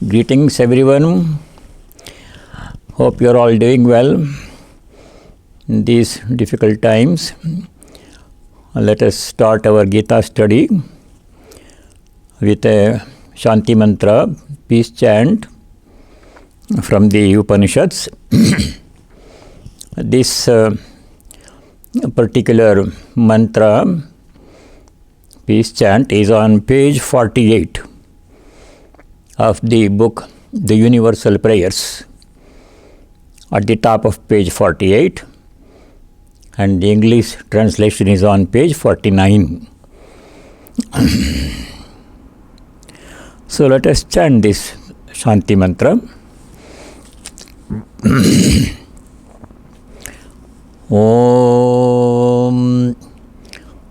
Greetings everyone. Hope you are all doing well in these difficult times. Let us start our Gita study with a Shanti Mantra, peace chant from the Upanishads. This particular mantra, peace chant, is on page 48 of the book The Universal Prayers, at the top of page 48, and the English translation is on page 49. So let us chant this Shanti Mantra. Om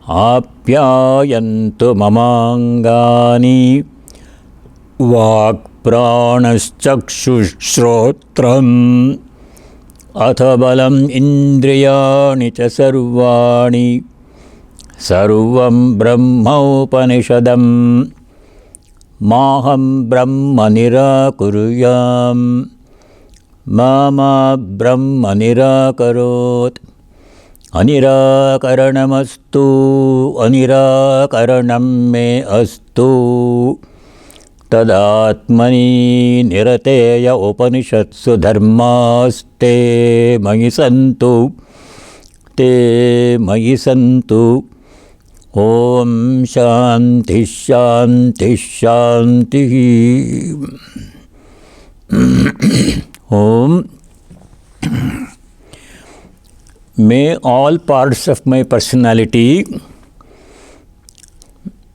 Apyayantu mamangani Vak pranaschakshushrodram Athabalam indriyani cha sarvani Sarvam brahma upanishadam Maham brahma nirakuruyam Mama brahma nirakarot Anirakaranamastu Anirakaranam me astu Tadatmani nirateya upanishatsu dharmaste mayi santu te mayi santu. Om shanti shanti shanti. Om. May all parts of my personality,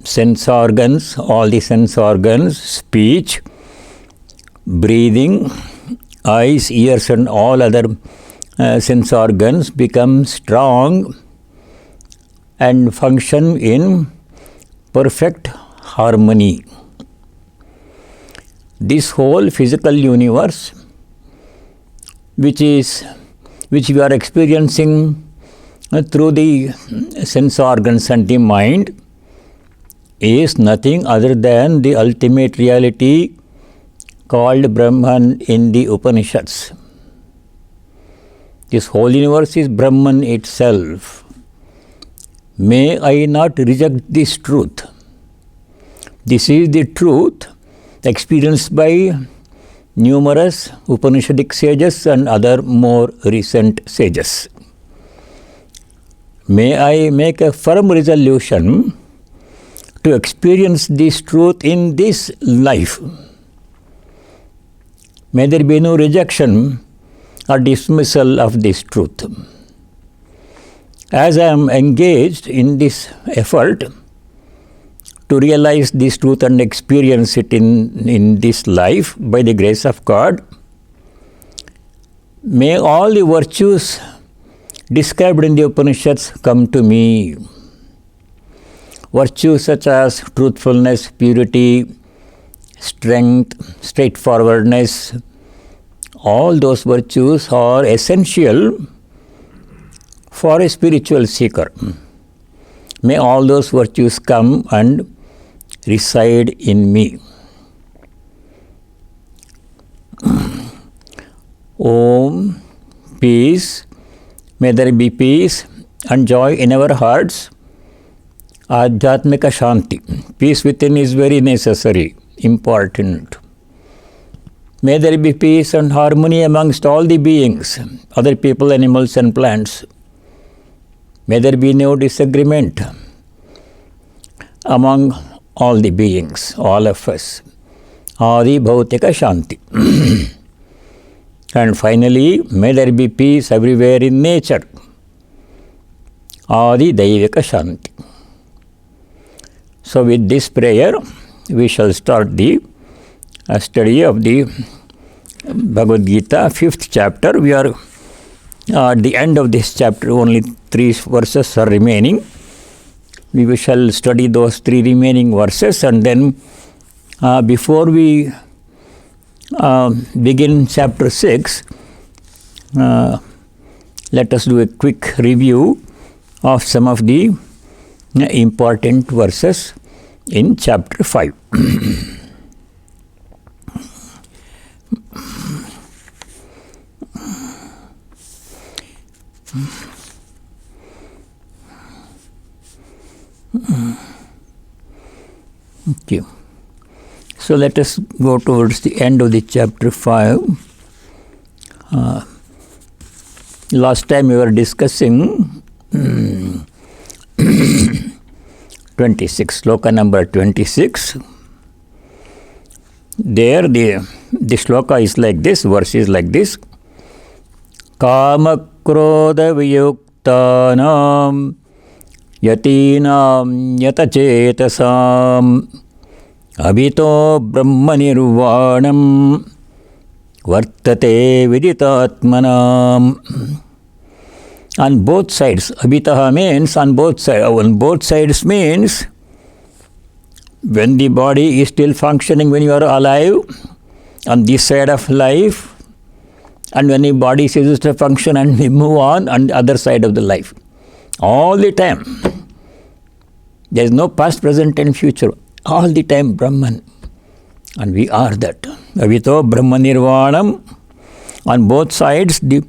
sense organs, all the sense organs, speech, breathing, eyes, ears and all other sense organs become strong and function in perfect harmony. This whole physical universe, which we are experiencing through the sense organs and the mind, is nothing other than the ultimate reality called Brahman in the Upanishads. This whole universe is Brahman itself. May I not reject this truth. This is the truth experienced by numerous Upanishadic sages and other more recent sages. May I make a firm resolution to experience this truth in this life. May there be no rejection or dismissal of this truth. As I am engaged in this effort to realize this truth and experience it in this life by the grace of God, may all the virtues described in the Upanishads come to me. Virtues such as truthfulness, purity, strength, straightforwardness, all those virtues are essential for a spiritual seeker. May all those virtues come and reside in me. Om, peace. May there be peace and joy in our hearts. Adhyatmika Shanti. Peace within is very necessary, important. May there be peace and harmony amongst all the beings, other people, animals and plants. May there be no disagreement among all the beings, all of us. Adi Bhautika Shanti. And finally, may there be peace everywhere in nature. Adi Daivika Shanti. So with this prayer, we shall start the study of the Bhagavad Gita, 5th chapter. We are at the end of this chapter, only 3 verses are remaining. We shall study those 3 remaining verses, and then before we begin chapter 6, let us do a quick review of some of the important verses in chapter 5. Okay. So let us go towards the end of the chapter 5. Last time we were discussing 26, sloka number 26. There the sloka is like this, verse is like this. Kama krodha viyuktanam yatinam yatachetasam abhito brahma nirvanam vartate viditatmanam. On both sides, abhitaha means on both sides. On both sides means when the body is still functioning, when you are alive, on this side of life, and when the body ceases to function and we move on the other side of the life. All the time. There is no past, present and future. All the time Brahman. And we are that. Avito Brahma Nirvanam. On both sides, the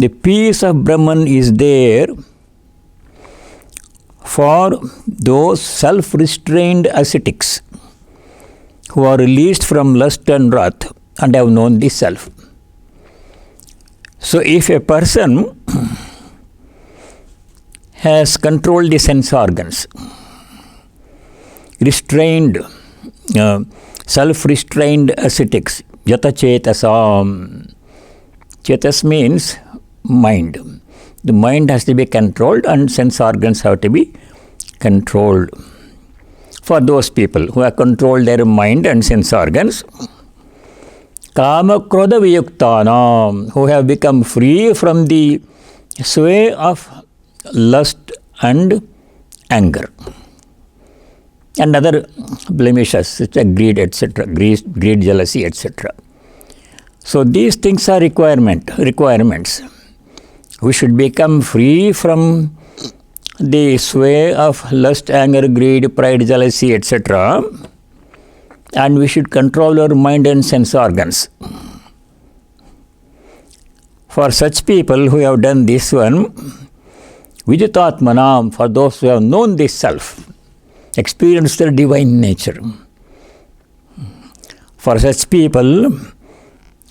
peace of Brahman is there for those self-restrained ascetics who are released from lust and wrath and have known the self. So if a person has controlled the sense organs, restrained, self-restrained ascetics, yata chetasam. Chetas means mind. The mind has to be controlled and sense organs have to be controlled. For those people who have controlled their mind and sense organs, Kama krodha viyuktanam, who have become free from the sway of lust and anger and other blemishes such as greed, etc., greed, jealousy, etc. So these things are requirements. We should become free from the sway of lust, anger, greed, pride, jealousy, etc. And we should control our mind and sense organs. For such people who have done this one, viditatmanam, for those who have known this self, experienced their divine nature. For such people,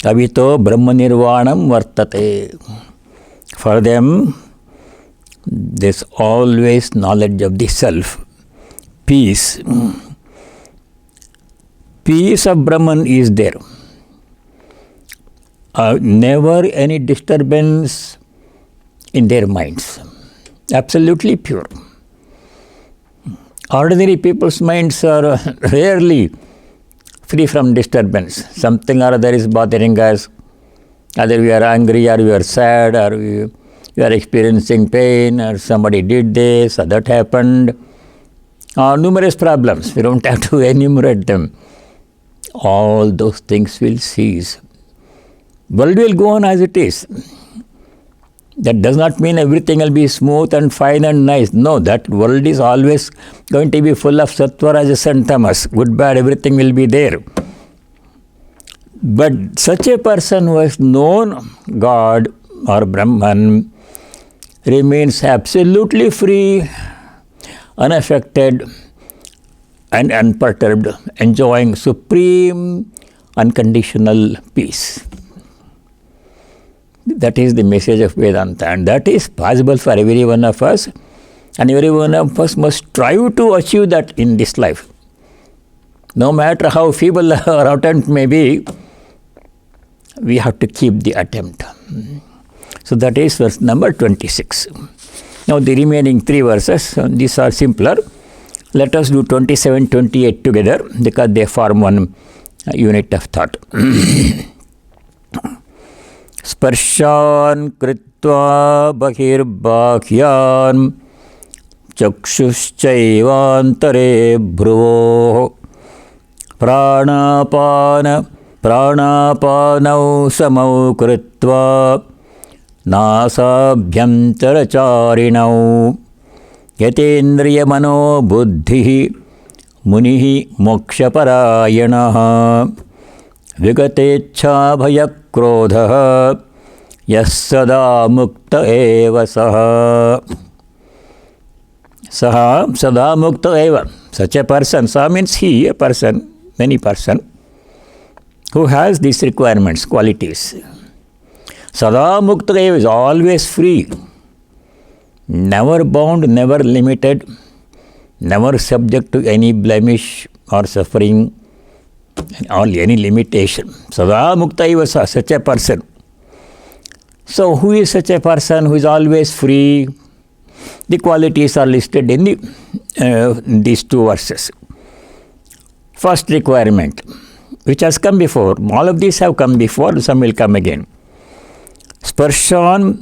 avito brahma nirvanam vartate. For them, there is always knowledge of the self, peace. Peace of Brahman is there. Never any disturbance in their minds. Absolutely pure. Ordinary people's minds are rarely free from disturbance. Something or other is bothering us. Either we are angry or we are sad or we are experiencing pain or somebody did this or that happened. Numerous problems. We don't have to enumerate them. All those things will cease. World will go on as it is. That does not mean everything will be smooth and fine and nice. No, that world is always going to be full of sattva, rajas and tamas. Good, bad, everything will be there. But such a person who has known God or Brahman remains absolutely free, unaffected and unperturbed, enjoying supreme unconditional peace. That is the message of Vedanta, and that is possible for every one of us, and every one of us must strive to achieve that in this life. No matter how feeble our attempt may be, we have to keep the attempt. So that is verse number 26. Now the remaining 3 verses, these are simpler. Let us do 27, 28 together because they form one unit of thought. Sparshan kritva bahirbhakyan chakshuschaivantare bhruvo pranapanau samau kritva nasabhyantaracharinau yatendriya mano buddhi munihi mokshaparayanaha vigatecha bhayakrodha Yas sada mukta eva saha. Saha sada mukta eva. Such a person, saha means he, a person, any person, who has these requirements, qualities. Sada mukta eva is always free, never bound, never limited, never subject to any blemish or suffering or any limitation. Sada mukta eva saha, such a person. So who is such a person who is always free? The qualities are listed in these two verses. First requirement, which has come before. All of these have come before, some will come again. Sparshan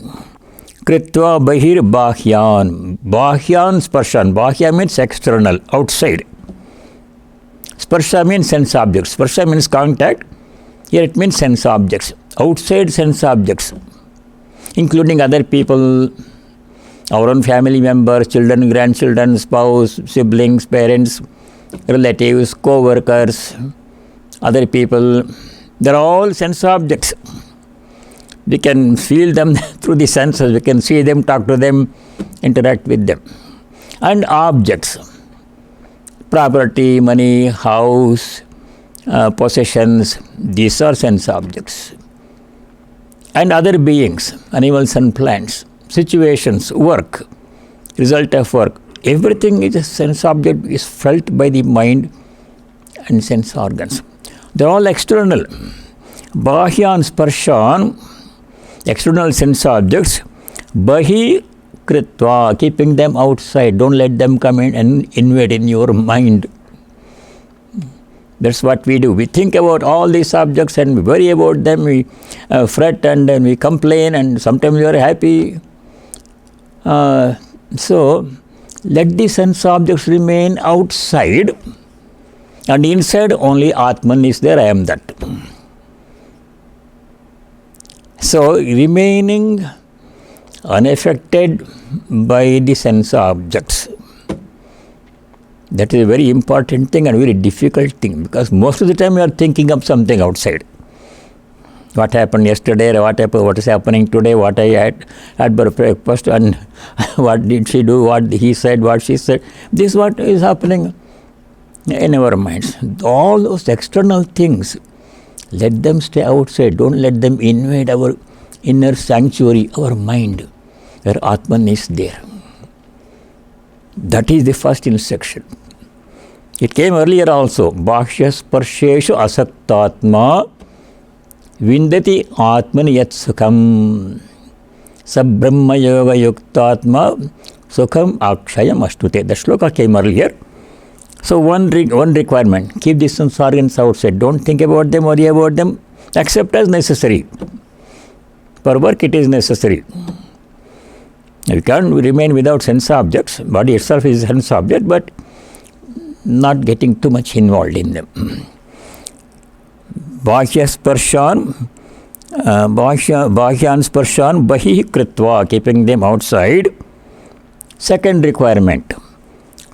kritva bahir bahyan. Bahyan sparshan. Bahya means external, outside. Sparsha means sense objects. Sparsha means contact. Here it means sense objects. Outside sense objects, including other people, our own family members, children, grandchildren, spouse, siblings, parents, relatives, co-workers, other people. They are all sense objects. We can feel them through the senses. We can see them, talk to them, interact with them. And objects, property, money, house, possessions, these are sense objects. And other beings, animals and plants, situations, work, result of work. Everything is a sense object, is felt by the mind and sense organs. They are all external. Bahyan sparshan, external sense objects. Bahi kritva, keeping them outside. Don't let them come in and invade in your mind. That's what we do. We think about all these objects and we worry about them. We fret and then we complain, and sometimes we are happy. So, let the sense objects remain outside, and inside only Atman is there, I am that. So, remaining unaffected by the sense objects. That is a very important thing and very difficult thing, because most of the time you are thinking of something outside. What happened yesterday, what is happening today, what I had for breakfast, and what did she do, what he said, what she said. This is what is happening in our minds. All those external things, let them stay outside. Don't let them invade our inner sanctuary, our mind, where Atman is there. That is the first instruction. It came earlier also. Bhashya sparsheshu asaktatma vindati atmani yat sukham sabrahma yoga yuktatma sukham akshayam ashtute. The shloka came earlier. So one requirement, keep the sense organs outside. Don't think about them, worry about them, accept as necessary. For work it is necessary. You can't remain without sense objects. Body itself is a sense object, but not getting too much involved in them. Bhashya sparshan, bhashyan sparshan, bahi kritva, keeping them outside. Second requirement,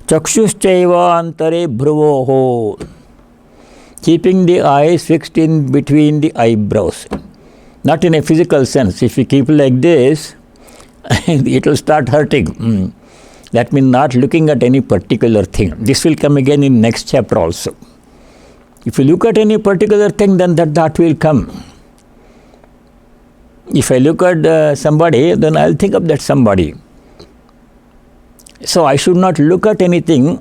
chakshuschaiva antare bhruvoho, keeping the eyes fixed in between the eyebrows. Not in a physical sense. If you keep like this, it will start hurting. That means not looking at any particular thing. This will come again in next chapter also. If you look at any particular thing, then that will come. If I look at somebody, then I'll think of that somebody. So I should not look at anything,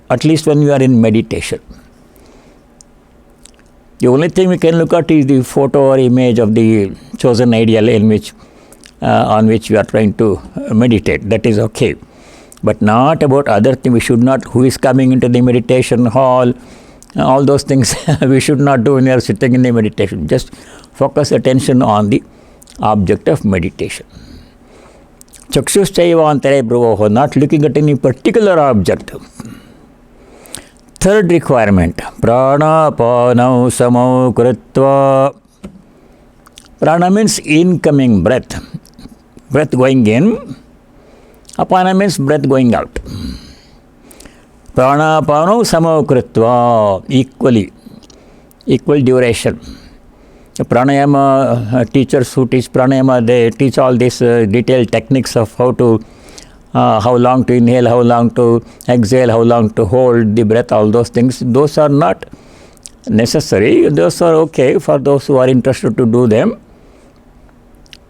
at least when you are in meditation. The only thing we can look at is the photo or image of the chosen ideal in which on which we are trying to meditate. That is okay. But not about other things. We should not, who is coming into the meditation hall, all those things we should not do when we are sitting in the meditation. Just focus attention on the object of meditation. Chakshuschaiva bhruvoho, not looking at any particular object. Third requirement, prana panau samau kritva. Prana means incoming breath. Breath going in. Apana means breath going out. Prana panau samau kritva, equal duration. Pranayama teachers who teach pranayama, they teach all these detailed techniques of how long to inhale, how long to exhale, how long to hold the breath, all those things. Those are not necessary. Those are okay for those who are interested to do them.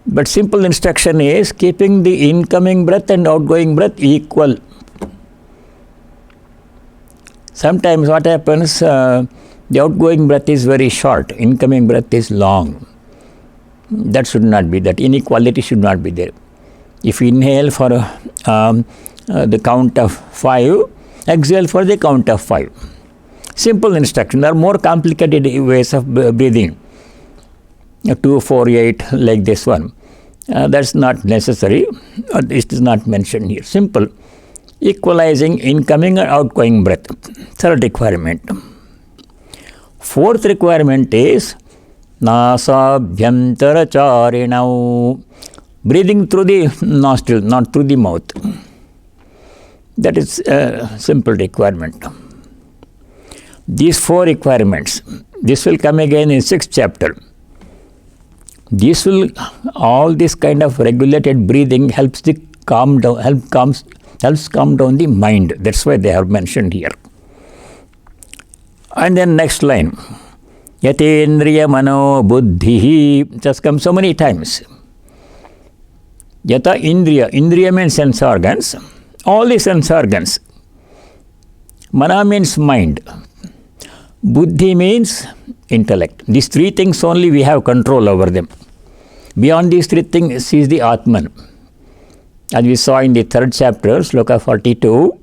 But simple instruction is keeping the incoming breath and outgoing breath equal. Sometimes what happens, the outgoing breath is very short, incoming breath is long. That should not be, that inequality should not be there. If you inhale for the count of 5, exhale for the count of 5. Simple instruction. There are more complicated ways of breathing. 2, 4, 8, like this one. That's not necessary. It is not mentioned here. Simple. Equalizing incoming and outgoing breath. Third requirement. Fourth requirement is nasabhyantara charinau. Breathing through the nostril, not through the mouth. That is a simple requirement. These 4 requirements, this will come again in 6th chapter. All this kind of regulated breathing helps calm down the mind. That's why they have mentioned here. And then next line, yatendriya mano buddhihi, just come so many times. Yata indriya, indriya means sense organs, all the sense organs. Mana means mind. Buddhi means intellect. These 3 things only we have control over them. Beyond these 3 things is the Atman. As we saw in the 3rd chapter, Sloka 42,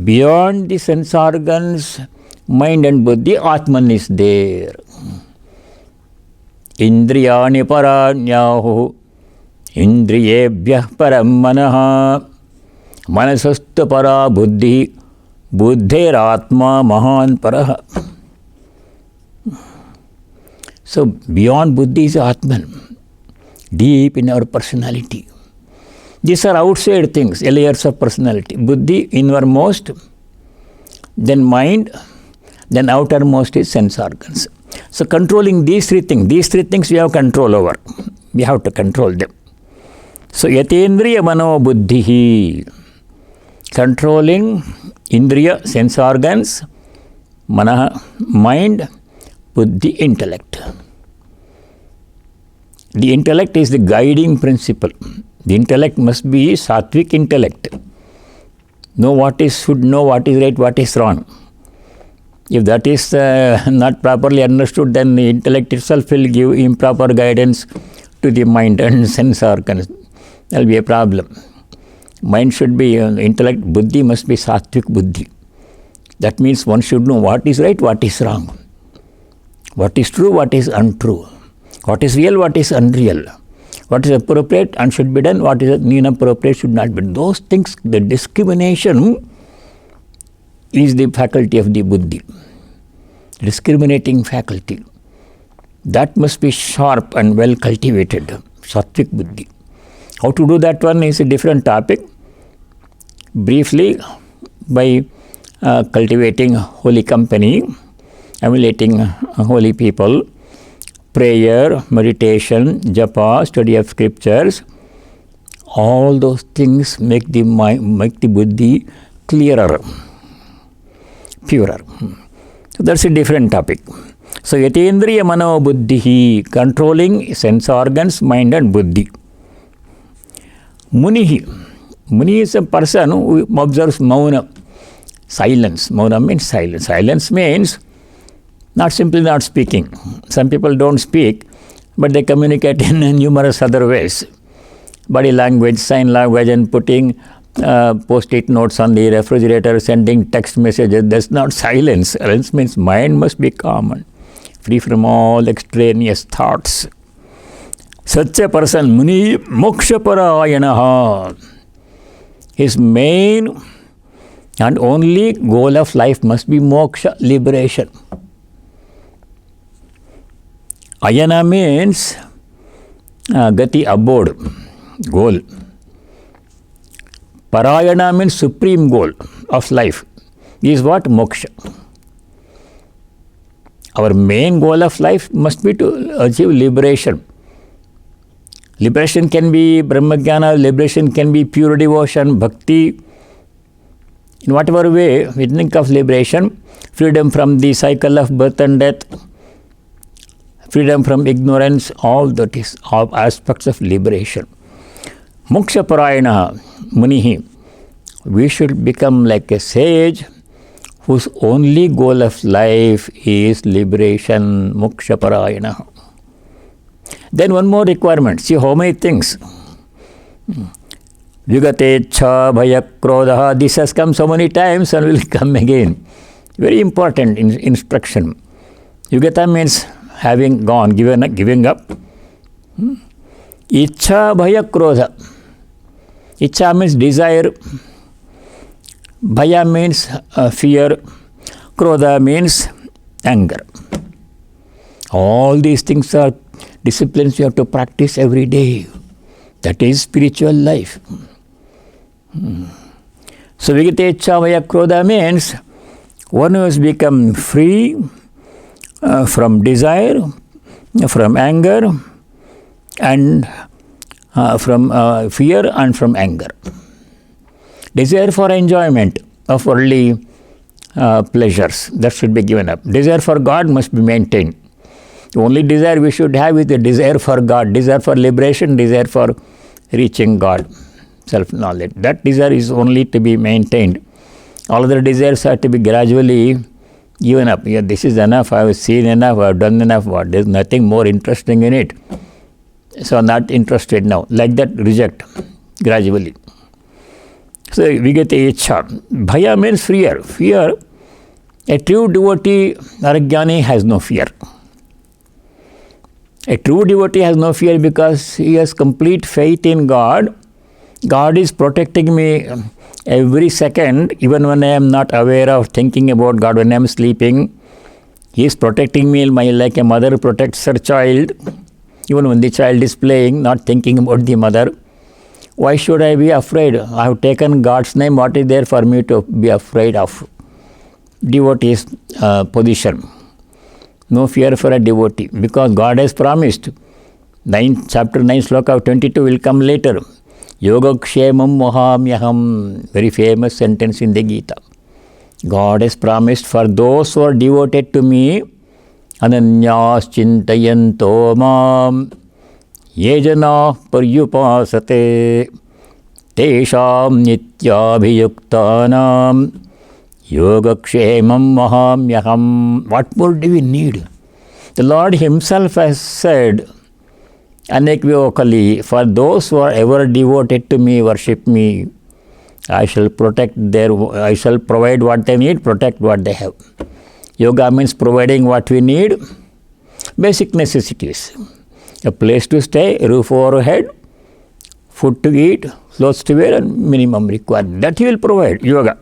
beyond the sense organs, mind and buddhi, Atman is there. Indriyani paranyahu, indriyebhyah param manaha, manasastha para buddhi, buddher atma mahan paraha. So beyond buddhi is Atman, deep in our personality. These are outside things, layers of personality. Buddhi, innermost, then mind, then outermost is sense organs. So controlling these 3 things we have control over. We have to control them. So yatendriya mano buddhihi, controlling indriya, sense organs, mana, mind, buddhi, intellect. The intellect is the guiding principle. The intellect must be sattvic intellect. Know what is good, know what is right, what is wrong. If that is not properly understood, then the intellect itself will give improper guidance to the mind and sense organs. There will be a problem. Mind should be intellect, buddhi must be sattvic buddhi. That means one should know what is right, what is wrong. What is true, what is untrue. What is real, what is unreal. What is appropriate and should be done, what is inappropriate should not be done. Those things, the discrimination is the faculty of the buddhi. Discriminating faculty. That must be sharp and well cultivated. Sattvic buddhi. How to do that one is a different topic. Briefly, by cultivating holy company, emulating holy people, prayer, meditation, japa, study of scriptures, all those things make the mind, make the buddhi clearer, purer. So that's a different topic. So yatendriya mano buddhihi, controlling sense organs, mind and buddhi. Munihi. Muni is a person who observes mauna, silence. Mauna means silence. Silence means not simply not speaking. Some people don't speak, but they communicate in numerous other ways. Body language, sign language, and putting post-it notes on the refrigerator, sending text messages. That's not silence. Silence means mind must be calm and free from all extraneous thoughts. Such a person, muni moksha parayanaha. His main and only goal of life must be moksha, liberation. Ayana means gati, abode, goal. Parayana means supreme goal of life. Is what? Moksha. Our main goal of life must be to achieve liberation. Liberation can be Brahmajnana, liberation can be pure devotion, bhakti. In whatever way we think of liberation, freedom from the cycle of birth and death, freedom from ignorance, all that is all aspects of liberation. Moksha parayana munihi. We should become like a sage whose only goal of life is liberation, moksha parayana. Then one more requirement. See how many things. Vigatecha, bhaya, krodha. This has come so many times and will come again. Very important instruction. Vigata means having gone, giving up. Icha, bhaya, krodha. Icha means desire. Bhaya means fear. Krodha means anger. All these things are disciplines you have to practice every day. That is spiritual life. So Vigatecha Vaya Krodha means one who has become free from desire, from anger, and from fear and from anger. Desire for enjoyment of worldly pleasures, that should be given up. Desire for God must be maintained. The only desire we should have is the desire for God, desire for liberation, desire for reaching God, self-knowledge. That desire is only to be maintained. All other desires have to be gradually given up. Yeah, this is enough, I have seen enough, I have done enough, what? There is nothing more interesting in it. So I am not interested now. Like that, reject gradually. So we get a ichha. Bhaya means fear. Fear, a true devotee or a jnani has no fear. A true devotee has no fear because he has complete faith in God. God is protecting me every second, even when I am not aware of thinking about God, when I am sleeping. He is protecting me like a mother protects her child, even when the child is playing, not thinking about the mother. Why should I be afraid? I have taken God's name. What is there for me to be afraid of? Devotee's position. No fear for a devotee, because God has promised. Chapter 9, sloka 22 will come later. Yogakshemam mohamyaham, very famous sentence in the Gita. God has promised for those who are devoted to me, ananyas chintayanto mam, yejana paryupasate, tesham nityabhiyuktanam, Yogakshemam mahamyaham. What more do we need? The Lord Himself has said, unequivocally, for those who are ever devoted to me, worship me, I shall provide what they need, protect what they have. Yoga means providing what we need, basic necessities. A place to stay, a roof over our head, food to eat, clothes to wear, and minimum required. That He will provide, yoga.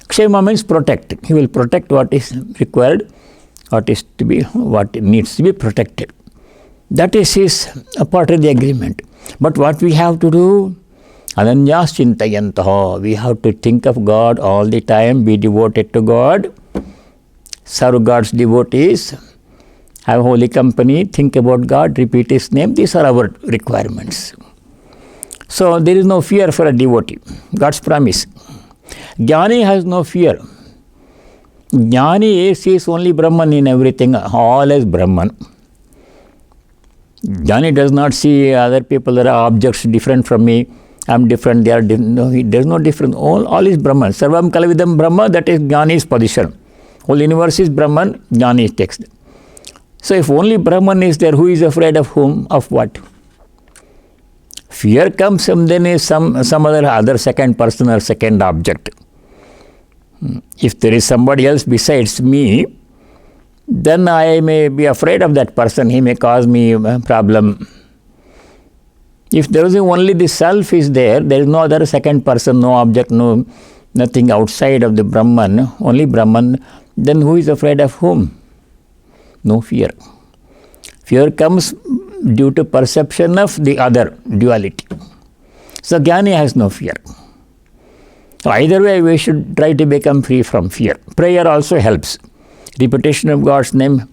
Kshema means protect. He will protect what is required, what needs to be protected. That is His part of the agreement. But what we have to do, ananyas chintayantaha, we have to think of God all the time, be devoted to God, serve God's devotees, have holy company, think about God, repeat His name. These are our requirements. So there is no fear for a devotee. God's promise. Jnani has no fear. Jnani sees only Brahman in everything, all as Brahman. Jnani does not see other people, there are objects different from me, I am different, they are different. No, there is no difference. All is Brahman. Sarvam Kalavidam Brahma, that is Jnani's position. Whole universe is Brahman, Jnani takes it. So if only Brahman is there, who is afraid of whom? Of what? Fear comes and then is some other second person or second object. If there is somebody else besides me, then I may be afraid of that person. He may cause me a problem. If there is only the self is there is no other second person, no object, nothing outside of the Brahman, only Brahman, then who is afraid of whom? No fear. Fear comes due to perception of the other, duality. So Jnani has no fear. So either way, we should try to become free from fear. Prayer also helps. Repetition of God's name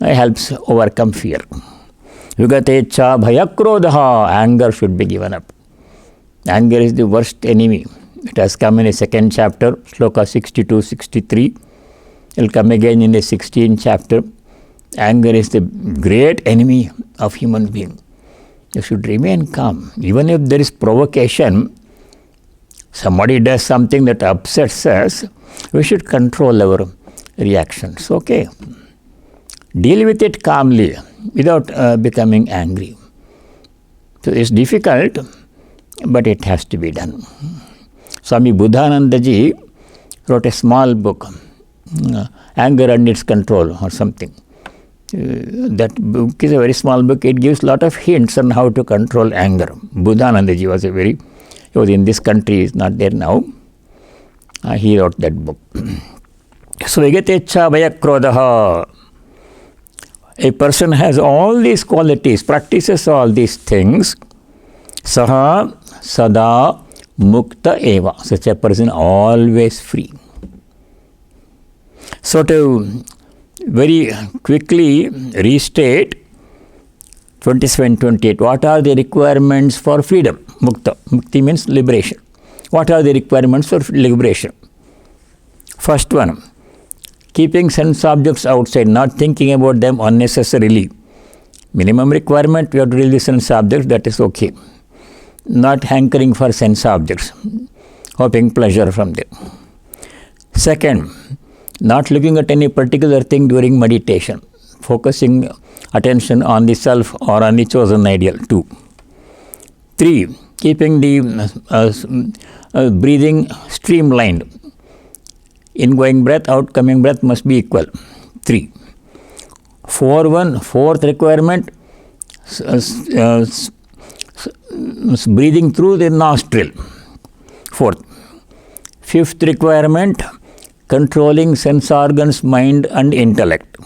helps overcome fear. Yugatecha bhayakrodha, anger should be given up. Anger is the worst enemy. It has come in the 2nd chapter, Shloka 62-63. It will come again in the 16th chapter. Anger is the great enemy of human being. You should remain calm. Even if there is provocation, somebody does something that upsets us, we should control our reactions. Okay. Deal with it calmly without becoming angry. So it's difficult, but it has to be done. Swami Buddhanandaji wrote a small book, Anger and Its Control or something. That book is a very small book. It gives a lot of hints on how to control anger. Buddhanandaji was he was in this country, he is not there now. He wrote that book. So, Vigatecha Bhayakrodaha. A person has all these qualities, practices all these things. Saha Sada Mukta Eva. Such a person always free. So to very quickly restate 27-28, what are the requirements for freedom? Mukta. Mukti means liberation. What are the requirements for liberation? First one, keeping sense objects outside, not thinking about them unnecessarily. Minimum requirement, we have to release sense objects, that is okay. Not hankering for sense objects, hoping pleasure from them. Second, not looking at any particular thing during meditation, focusing attention on the self or on the chosen ideal. 2. 3. Keeping the breathing streamlined. Ingoing breath, outgoing breath must be equal. 3. Fourth requirement, breathing through the nostril. 4th. 5th requirement, controlling sense organs, mind and intellect.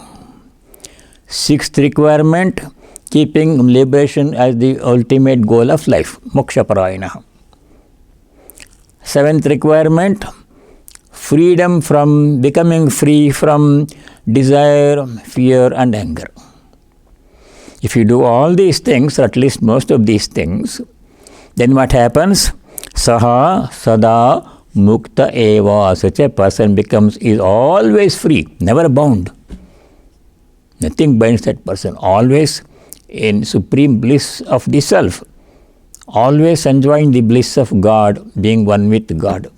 6th requirement, keeping liberation as the ultimate goal of life, moksha parayana. 7th requirement, freedom from becoming free from desire, fear and anger. If you do all these things, or at least most of these things, then what happens? Saha Sada Mukta Eva. Such a person is always free, never bound. Nothing binds that person. Always in supreme bliss of the self. Always enjoying the bliss of God, being one with God.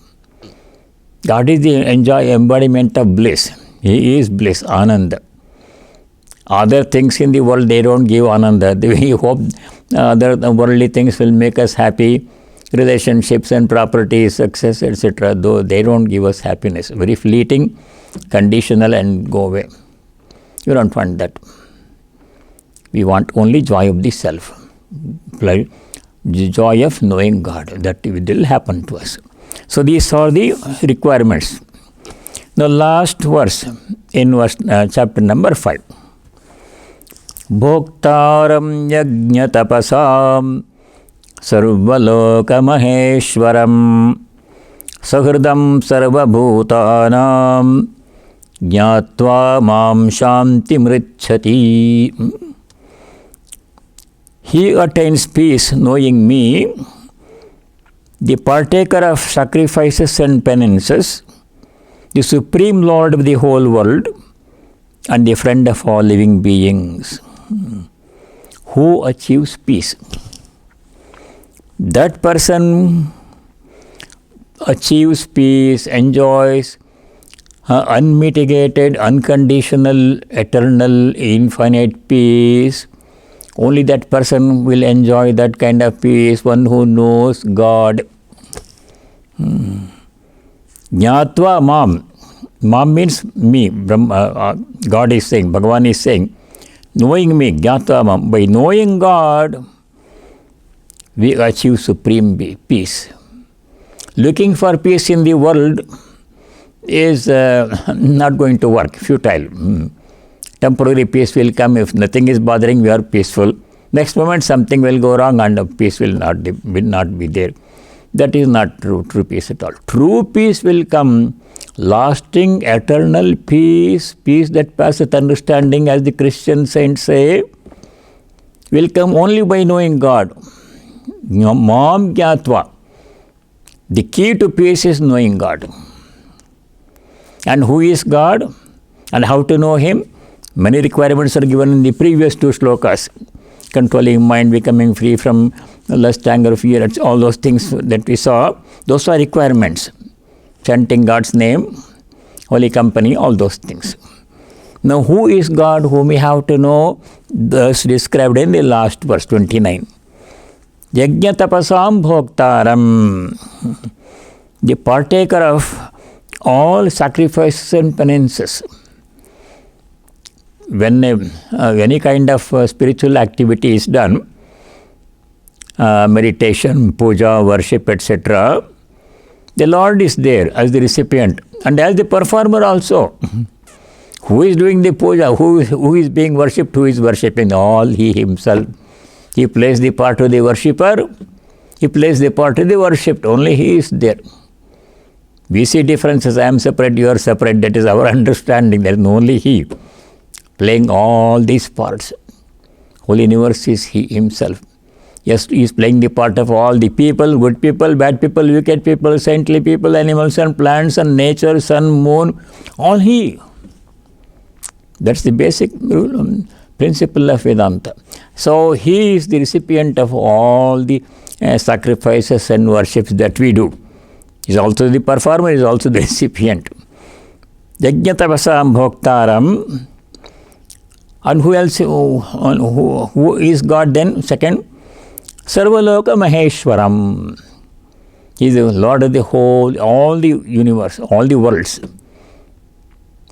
God is the embodiment of bliss. He is bliss, Ananda. Other things in the world, they don't give Ananda. We hope other worldly things will make us happy. Relationships and property, success, etc. Though they don't give us happiness. Very fleeting, conditional and go away. You don't want that. We want only joy of the self. The joy of knowing God. That will happen to us. So these are the requirements. The last verse in chapter number 5. Bhoktaram yajna tapasam sarvaloka maheshwaram sahridam sarvabhutanam jnatva mam shanti mritchati. He attains peace knowing me, the partaker of sacrifices and penances, the supreme Lord of the whole world, and the friend of all living beings. Who achieves peace? That person achieves peace, enjoys unmitigated, unconditional, eternal, infinite peace. Only that person will enjoy that kind of peace, one who knows God. Jnatva mam. Mam means me. God is saying, Bhagavan is saying, knowing me, jnatva mam. By knowing God, we achieve supreme peace. Looking for peace in the world is not going to work, futile. Temporary peace will come. If nothing is bothering, we are peaceful. Next moment something will go wrong and peace will not be there. That is not true peace at all. True peace will come, lasting, eternal peace, peace that passeth understanding, as the Christian saints say, will come only by knowing God. Mam Gyatva. The key to peace is knowing God. And who is God? And how to know Him? Many requirements are given in the previous 2 slokas. Controlling mind, becoming free from lust, anger, fear, all those things that we saw. Those are requirements. Chanting God's name, holy company, all those things. Now, who is God whom we have to know? Thus described in the last verse 29. Yajna tapasam bhoktaram. The partaker of all sacrifices and penances. When any kind of spiritual activity is done, meditation, puja, worship, etc., the Lord is there as the recipient and as the performer also. Who is doing the puja? Who is being worshipped? Who is worshipping? All He Himself. He plays the part of the worshipper. He plays the part of the worshipped. Only He is there. We see differences. I am separate, you are separate. That is our understanding. There is only He playing all these parts. Whole universe is He Himself. Yes, He is playing the part of all the people, good people, bad people, wicked people, saintly people, animals and plants and nature, sun, moon, all He. That's the basic principle of Vedanta. So He is the recipient of all the sacrifices and worships that we do. He is also the performer, He is also the recipient. Yajna tapasam bhoktaram. And who else? Who is God then? Second, Sarvaloka Maheshwaram. He is the Lord of the whole, all the universe, all the worlds.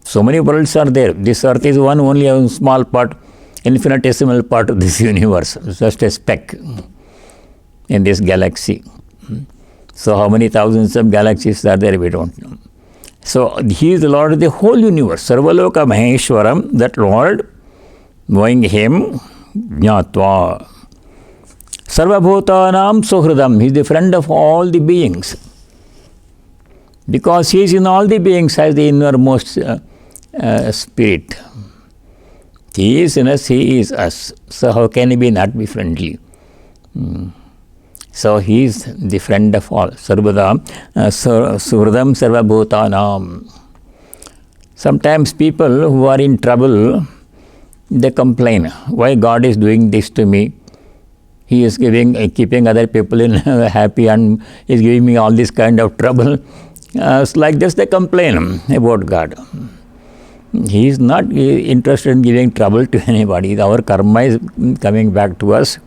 So many worlds are there. This earth is one, only a small part, infinitesimal part of this universe, just a speck in this galaxy. So how many thousands of galaxies are there, we don't know. So He is the Lord of the whole universe. Sarvaloka Maheshwaram, that Lord, knowing Him, Jnatva. Sarvabhutanam Suhridam. He is the friend of all the beings. Because He is in all the beings as the innermost spirit. He is in us, He is us. So how can He not be friendly? So He is the friend of all. Suhridam Sarvabhutanam. Sometimes people who are in trouble, they complain, why God is doing this to me? He is keeping other people in happy and is giving me all this kind of trouble. Like this they complain about God. He is not interested in giving trouble to anybody. Our karma is coming back to us.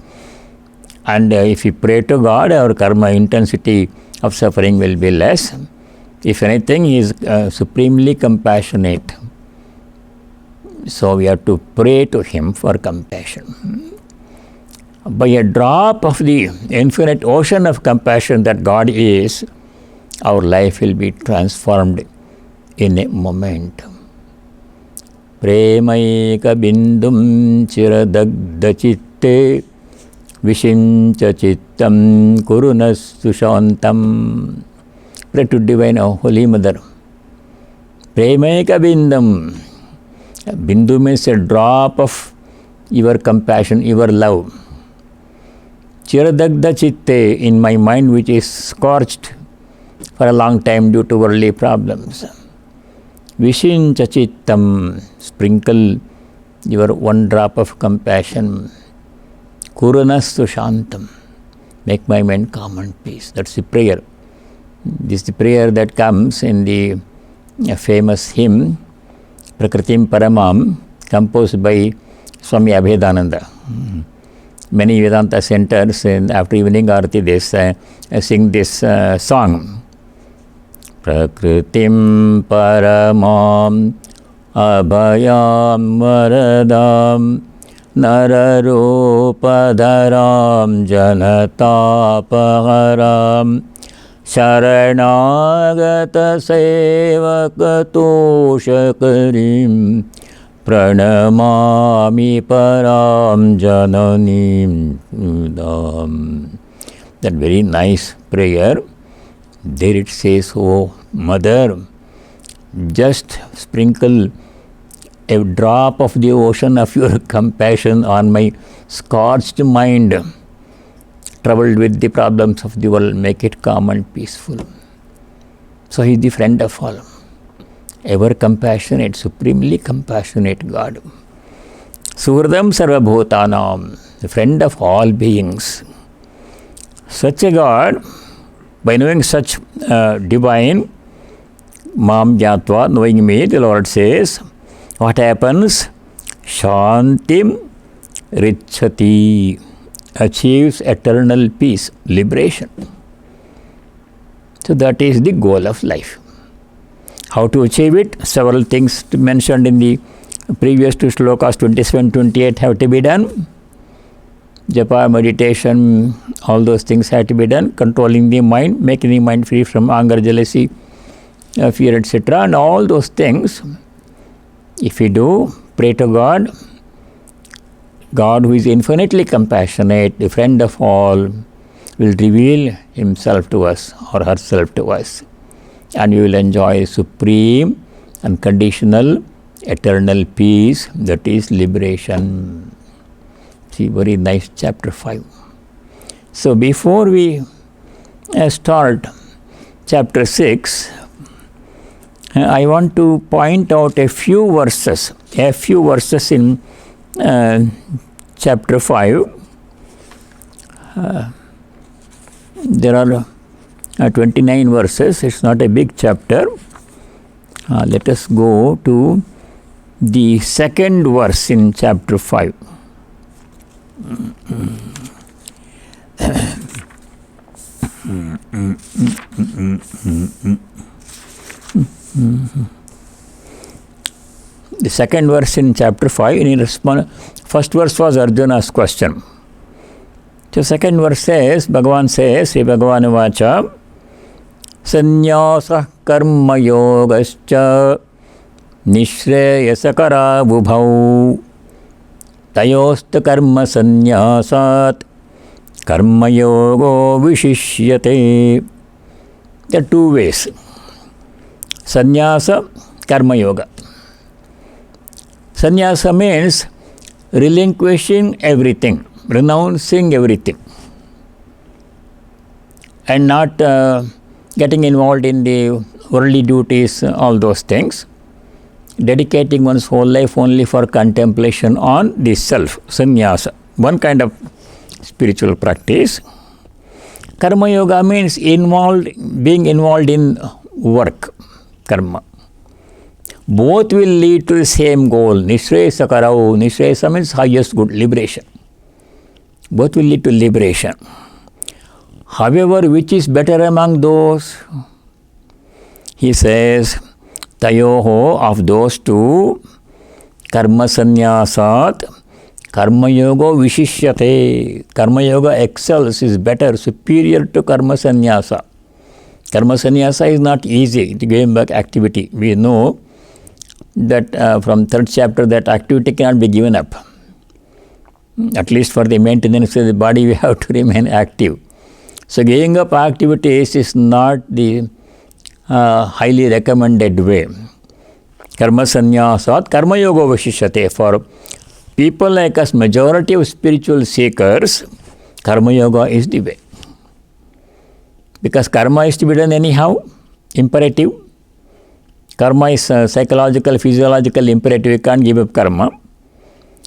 And if we pray to God, our karma intensity of suffering will be less. If anything, He is supremely compassionate. So we have to pray to Him for compassion. By a drop of the infinite ocean of compassion that God is, our life will be transformed in a moment. Premaika bindum chiradagda chitte vishincha chittam kurunastu shantam. Pray to Divine Holy Mother. Premaika bindum. Bindu means a drop of your compassion, your love. Chiradagda chitte, in my mind which is scorched for a long time due to worldly problems. Vishincha chittam, sprinkle your one drop of compassion. Kuranastu shantam, make my mind calm and peace. That's the prayer. This is the prayer that comes in the famous hymn Prakritim Paramam, composed by Swami Abhedananda. Many Vedanta centers, after evening arati, they sing this song. Prakritim Paramam Abhayam Varadam Nararupadaram Janatapaharam Sharanagata Sevakatoshakarim Pranamami Param Jananim Udam. that very nice prayer, there it says, "Oh Mother, just sprinkle a drop of the ocean of your compassion on my scorched mind, troubled with the problems of the world, make it calm and peaceful." So he is the friend of all, ever compassionate, supremely compassionate God. Suhridam Sarvabhutanam, the friend of all beings. Such a God, by knowing such divine, Mam Jnatva, knowing me, the Lord says, what happens? Shantim Richati, achieves eternal peace, liberation. So that is the goal of life. How to achieve it? Several things mentioned in the previous two shlokas 27-28 have to be done. Japa, meditation, all those things have to be done. Controlling the mind, making the mind free from anger, jealousy, fear, etc. And all those things, if we do, pray to God, God who is infinitely compassionate, the friend of all, will reveal himself to us or herself to us. And we will enjoy supreme, unconditional, eternal peace, that is liberation. See, very nice chapter 5. So before we start chapter 6, I want to point out a few verses in chapter 5. There are 29 verses. It's not a big chapter. Let us go to the second verse in chapter 5. The second verse in chapter 5, in response, first verse was Arjuna's question. So second verse says, Bhagavan says, Sri Bhagavan Vacha, Sannyasa karma yogascha nishreyasakara vubhau tayosta karma sannyasat karma yogo vishishyate. There are two ways. Sannyasa, karma yoga. Sannyasa means relinquishing everything, renouncing everything, and not getting involved in the worldly duties, all those things. Dedicating one's whole life only for contemplation on the self, sannyasa, one kind of spiritual practice. Karma yoga means being involved in work, karma. Both will lead to the same goal, nishreyasa karau. Nishreyasa means highest good, liberation. Both will lead to liberation. However, which is better among those? He says, Tayoho, of those two, karma sannyasat, karma yoga vishishyate. Karma yoga excels, is better, superior to karma sannyasa. Karma sannyasa is not easy, to give back activity. We know that from third chapter that activity cannot be given up. At least for the maintenance of the body, we have to remain active. So giving up activities is not the highly recommended way. Karma sannyasat, karma yoga vishishyate. For people like us, majority of spiritual seekers, karma yoga is the way. Because karma is to be done anyhow, imperative. Karma is psychological, physiological imperative. You can't give up karma.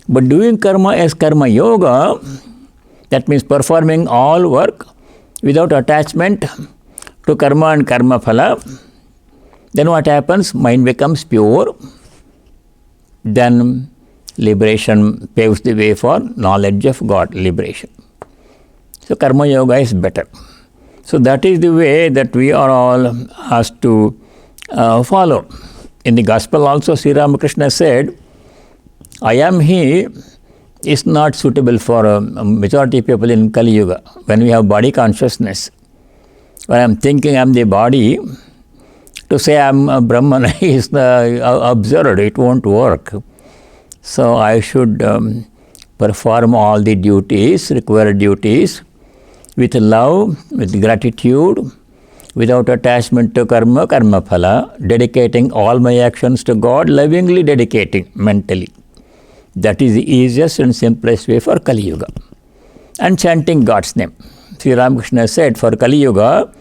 But doing karma as karma yoga, that means performing all work without attachment to karma and karma phala, then what happens? Mind becomes pure. Then liberation paves the way for knowledge of God, liberation. So karma yoga is better. So that is the way that we are all asked to follow. In the gospel also, Sri Ramakrishna said, I am he is not suitable for a majority of people in Kali Yuga. When we have body consciousness, when I am thinking I am the body, to say I am a Brahman is absurd, it won't work. So I should perform all the duties, required duties, with love, with gratitude, without attachment to karma, karma phala, dedicating all my actions to God, lovingly dedicating mentally. That is the easiest and simplest way for Kali Yuga. And chanting God's name. Sri Ramakrishna said, for Kali Yuga,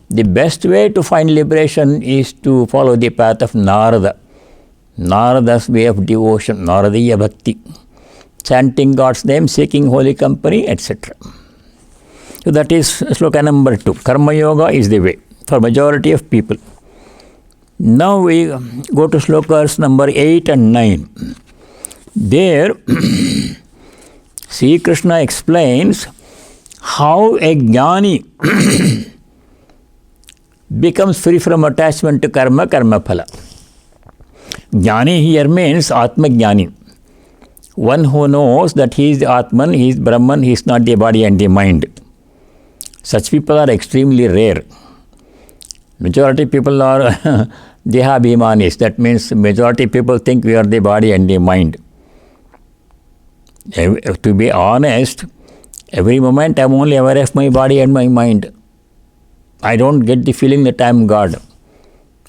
the best way to find liberation is to follow the path of Narada. Narada's way of devotion, Naradiya Bhakti. Chanting God's name, seeking holy company, etc. So that is sloka number 2. Karma Yoga is the way for majority of people. Now we go to slokas number 8 and 9. There, Sri Krishna explains how a jnani becomes free from attachment to karma, karma phala. Jnani here means Atma Jnani. One who knows that he is the Atman, he is Brahman, he is not the body and the mind. Such people are extremely rare. Majority people are Dehabhimanis. That means majority people think we are the body and the mind. To be honest, every moment I am only aware of my body and my mind. I don't get the feeling that I am God.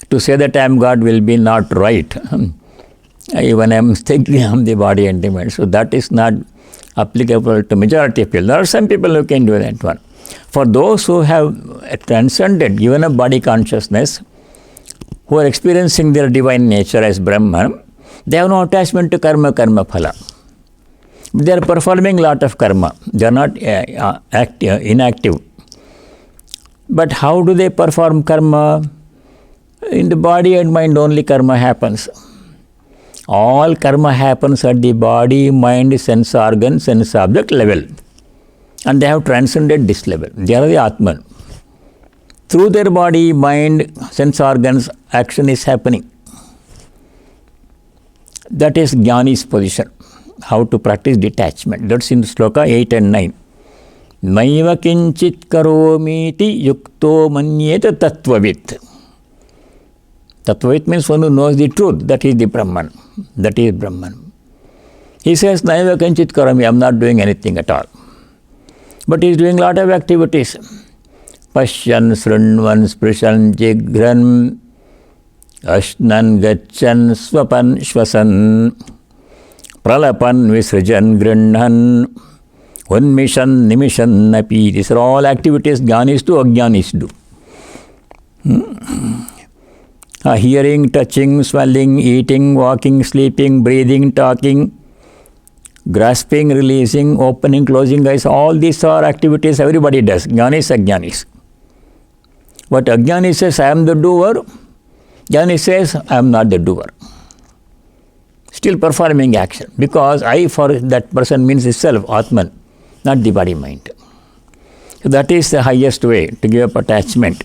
To say that I am God will be not right. Even I am thinking I am the body and the mind. So that is not applicable to majority of people. There are some people who can do that one. For those who have transcended, given up body consciousness, who are experiencing their divine nature as Brahman, they have no attachment to karma, karma phala. They are performing a lot of karma. They are not inactive. But how do they perform karma? In the body and mind only karma happens. All karma happens at the body, mind, sense organ, sense object level. And they have transcended this level. They are the Atman. Through their body, mind, sense organs, action is happening. That is Jnani's position. How to practice detachment. That's in sloka 8 and 9. Naiva kinchit karomiti yukto manyeta tattvavit. Tattvavit means one who knows the truth. That is the Brahman. That is Brahman. He says, Naiva kinchit karomi, I am not doing anything at all. But he is doing a lot of activities. Pashyan, srunvan, sprishan, jigran, ashnan, gachan, swapan, shwasan, pralapan, visrajan, grinhan, unmishan, nimishan, napi. These are all activities Jnanis do, Ajnanis do. Hearing, touching, swelling, eating, walking, sleeping, breathing, talking, grasping, releasing, opening, closing eyes, all these are activities everybody does. Jnanis, Ajnanis. But Ajnani says, I am the doer. Jnani says, I am not the doer. Still performing action. Because I for that person means itself, Atman, not the body mind. So that is the highest way to give up attachment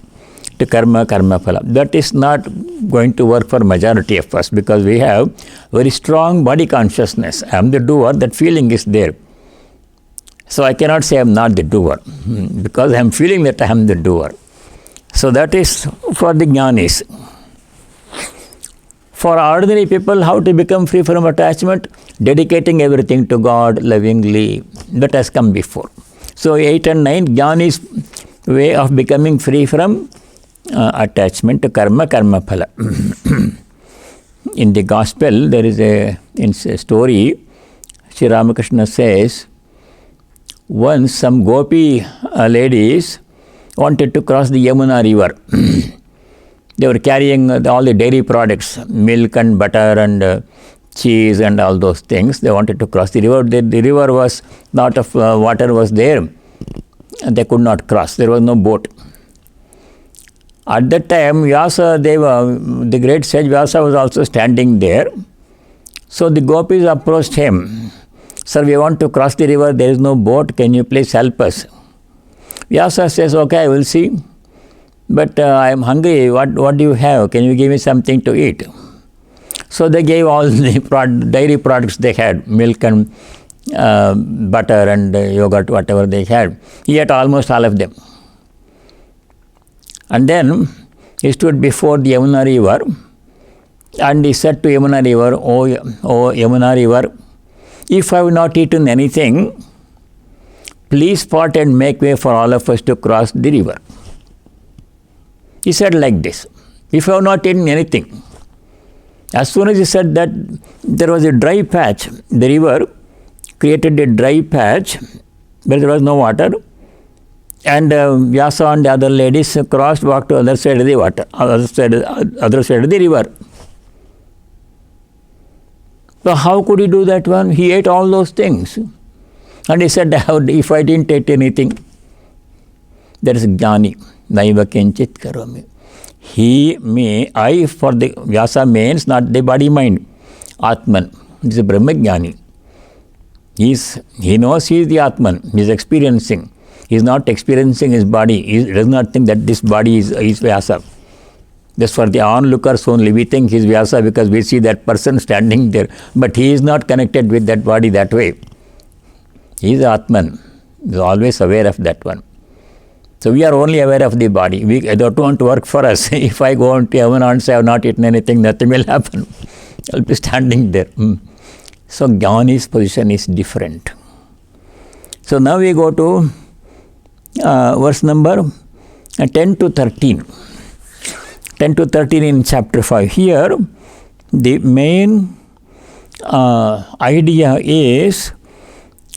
to karma, karma phala. That is not going to work for majority of us because we have very strong body consciousness. I am the doer, that feeling is there. So I cannot say I am not the doer because I am feeling that I am the doer. So that is for the Jnanis. For ordinary people, how to become free from attachment? Dedicating everything to God lovingly. That has come before. So 8 and 9, Jnani's way of becoming free from attachment to karma, karma phala. In the gospel, there is a story. Sri Ramakrishna says, once some gopi ladies wanted to cross the Yamuna river. They were carrying all the dairy products, milk and butter and cheese and all those things. They wanted to cross the river. The river was, lot of water was there. And they could not cross. There was no boat. At that time, Vyasa Deva, the great sage Vyasa was also standing there. So the gopis approached him. Sir, we want to cross the river. There is no boat. Can you please help us? Vyasa says, okay, I will see. But I am hungry. What do you have? Can you give me something to eat? So they gave all the dairy products they had, milk and butter and yogurt, whatever they had. He ate almost all of them. And then he stood before the Yamuna river and he said to Yamuna river, O Yamuna river, if I have not eaten anything, please part and make way for all of us to cross the river. He said like this, if you have not eaten anything. As soon as he said that, there was a dry patch. The river created a dry patch where there was no water, and Vyasa and the other ladies crossed, walked to the other side of the water, other side of the river. So how could he do that one? He ate all those things. And he said, if I didn't eat anything, that is Jnani. Naiva kinchit karomi. He, me, I for the Vyasa means not the body mind. Atman. He is a Brahma Jnani. He knows he is the Atman. He is experiencing. He is not experiencing his body. He does not think that this body is Vyasa. Just for the onlookers only. We think he is Vyasa because we see that person standing there. But he is not connected with that body that way. He is Atman. He is always aware of that one. So we are only aware of the body. I don't want to work for us. If I go on to heaven and say I have not eaten anything, nothing will happen. I will be standing there. So Jnani's position is different. So now we go to verse number 10 to 13. 10 to 13 in chapter 5. Here the main idea is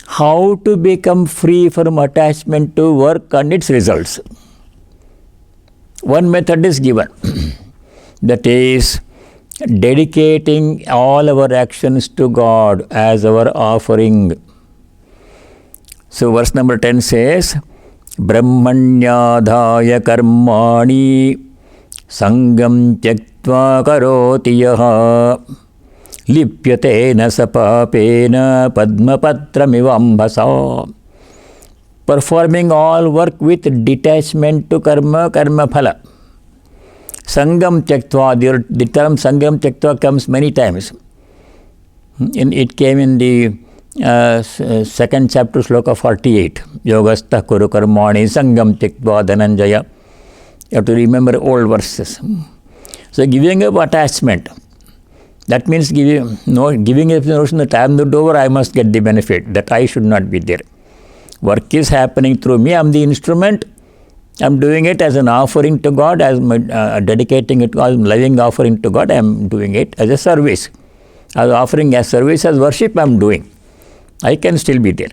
how to become free from attachment to work and its results. One method is given, that is dedicating all our actions to God as our offering. So verse number 10 says, Brahmanyadhaya karmani sangam tyaktva karoti yaha lipyatena sapapena padmapatramivambhasa. Performing all work with detachment to karma phala. Sangam tyaktva, the term sangam tyaktva comes many times. It came in the second chapter, sloka 48. Yogastha kuru karmani sangam tyaktva dhananjaya. You have to remember old verses. So giving up attachment. That means giving up the notion that I am the doer, I must get the benefit, that I should not be there. Work is happening through me, I am the instrument. I am doing it as an offering to God, as dedicating it, as loving offering to God, I am doing it as a service. As offering as service, as worship I am doing. I can still be there.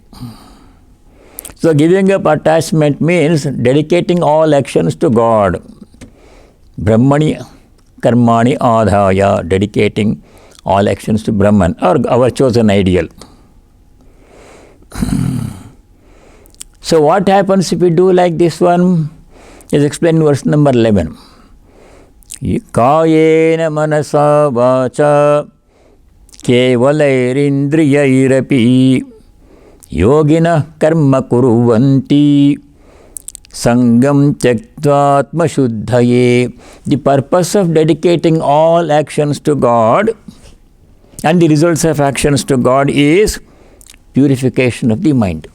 So giving up attachment means dedicating all actions to God. Brahmani karmani adhaya, dedicating all actions to Brahman, or our chosen ideal. So what happens if we do like this one? Is explained in verse number 11. Kayena manasa vacha kevalairindriyairapi yogina karma kuruvanti sangam tyaktva shuddhaye. The purpose of dedicating all actions to God and the results of actions to God is purification of the mind.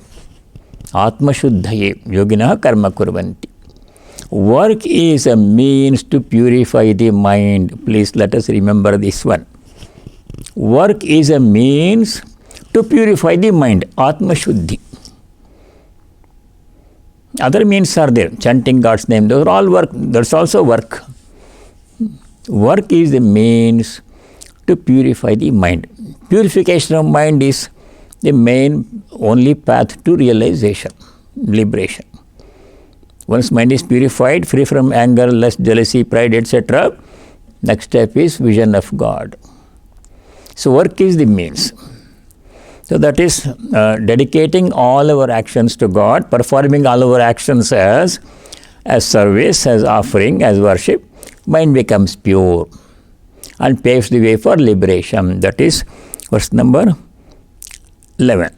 Atma shuddhaye yogina karma kuruvanti. Work is a means to purify the mind. Please let us remember this one. Work is a means to purify the mind. Atma shuddhi. Other means are there. Chanting God's name. Those are all work. That's also work. Work is the means to purify the mind. Purification of mind is the main only path to realization, liberation. Once mind is purified, free from anger, lust, jealousy, pride, etc., next step is vision of God. So work is the means. So that is dedicating all our actions to God, performing all our actions as service, as offering, as worship. Mind becomes pure and paves the way for liberation. That is verse number 11.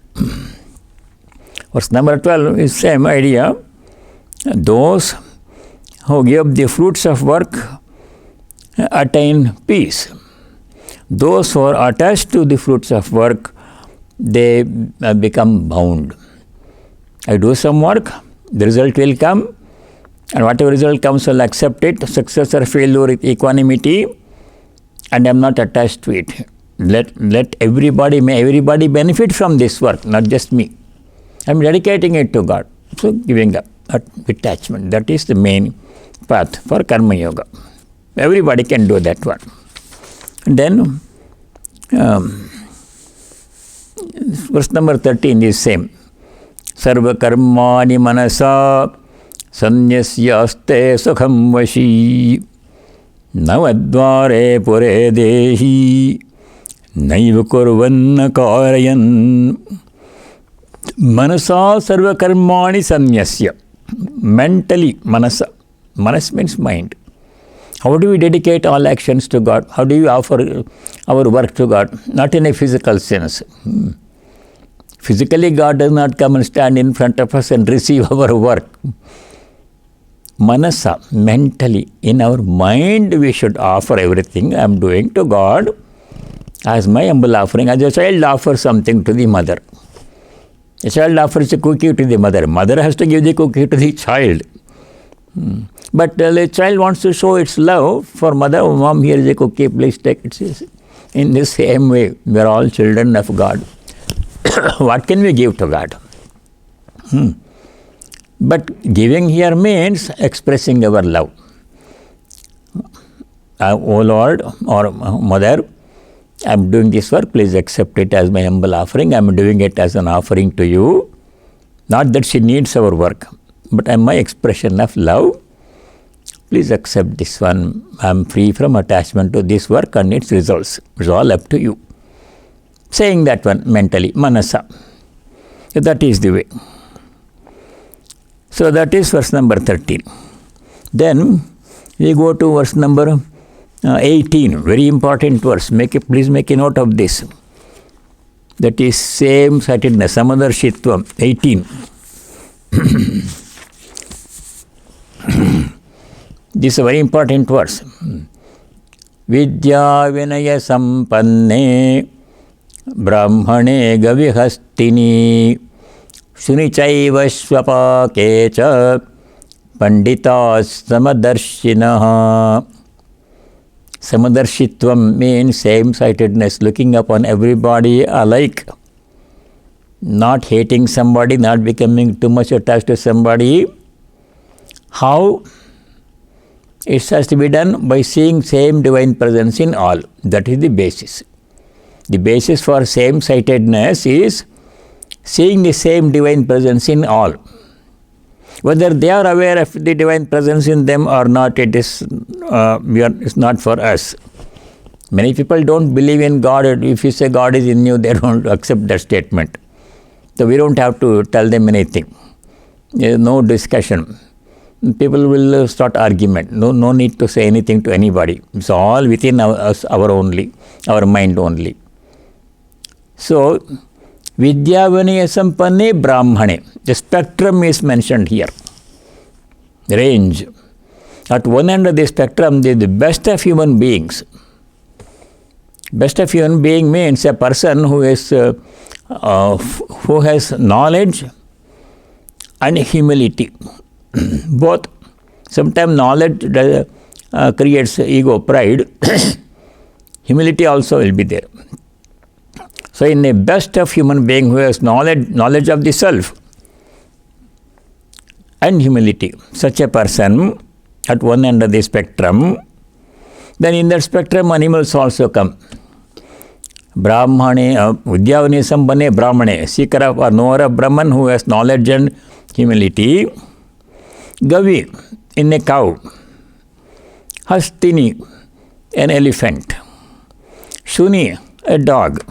Verse number 12 is same idea. Those who give the fruits of work attain peace. Those who are attached to the fruits of work, they become bound. I do some work, the result will come, and whatever result comes, I'll accept it, success or failure with equanimity, and I am not attached to it. Let everybody benefit from this work, not just me. I'm dedicating it to God. So giving up, detachment, that is the main path for Karma Yoga. Everybody can do that one. Then verse number 13 is same. Sarva karmani manasa sanyasyaste sukham vashi navadvare pure dehi naiva kurvanna karayan. Manasa sarva karmani sanyasya. Mentally, manasa. Manas means mind. How do we dedicate all actions to God? How do we offer our work to God? Not in a physical sense. Physically, God does not come and stand in front of us and receive our work. Manasa, mentally, in our mind, we should offer everything I am doing to God as my humble offering. As a child offers something to the mother. A child offers a cookie to the mother. Mother has to give the cookie to the child. But the child wants to show its love for mother. Oh, mom, here is a cookie, please take it. In the same way, we are all children of God. What can we give to God? But giving here means expressing our love. Oh Lord or Mother, I am doing this work, please accept it as my humble offering. I am doing it as an offering to you. Not that she needs our work, but my expression of love. Please accept this one. I am free from attachment to this work and its results. It's all up to you. Saying that one mentally, manasa. That is the way. So that is verse number 13. Then we go to verse number 18. Very important verse. Please make a note of this. That is same-sightedness, samadarshitvam, 18. This is a very important verse. Vidya vinaya sampanne brahmane gavihastini sunichaiva swapakecha panditas samadarshinaha. Samadarshitvam means same-sightedness, looking upon everybody alike, not hating somebody, not becoming too much attached to somebody. How? It has to be done by seeing same divine presence in all. That is the basis. The basis for same-sightedness is seeing the same divine presence in all. Whether they are aware of the divine presence in them or not, it's not for us. Many people don't believe in God. If you say God is in you, they don't accept that statement. So we don't have to tell them anything. There is no discussion. People will start argument. No need to say anything to anybody. It's all within our mind only. So, Vidya Vinaya Sampanne Brahmane. The spectrum is mentioned here. Range. At one end of the spectrum, the best of human beings. Best of human being means a person who has knowledge and humility. Both. Sometimes knowledge creates ego, pride. Humility also will be there. So in the best of human being who has knowledge of the self and humility, such a person at one end of the spectrum, then in that spectrum animals also come. Brahmane, Vidyavanaya Sampanne Brahmane, seeker of or knower of Brahman who has knowledge and humility. Gavi, in a cow. Hastini, an elephant. Shuni, a dog.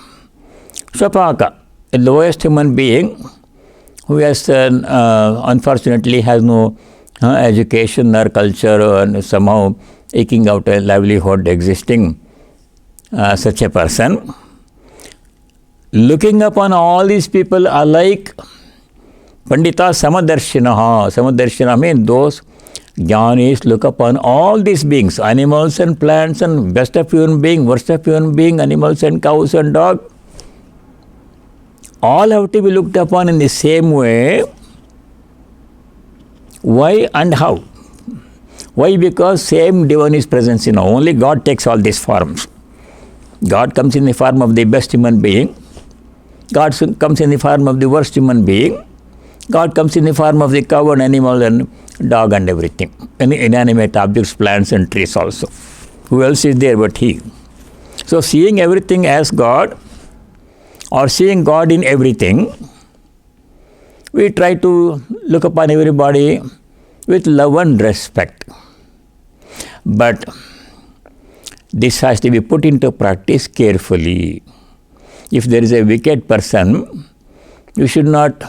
Swapaka, a lowest human being who has unfortunately has no education or culture or somehow eking out a livelihood existing, such a person. Looking upon all these people alike, Pandita Samadarshinaha. Samadarshina means those Jnanis look upon all these beings, animals and plants and best of human being, worst of human being, animals and cows and dogs. All have to be looked upon in the same way. Why and how? Why? Because same divine is present in all. Only God takes all these forms. God comes in the form of the best human being. God comes in the form of the worst human being. God comes in the form of the cow and animal and dog and everything. Any inanimate objects, plants and trees also. Who else is there but He? So seeing everything as God or seeing God in everything, we try to look upon everybody with love and respect. But this has to be put into practice carefully. If there is a wicked person, you should not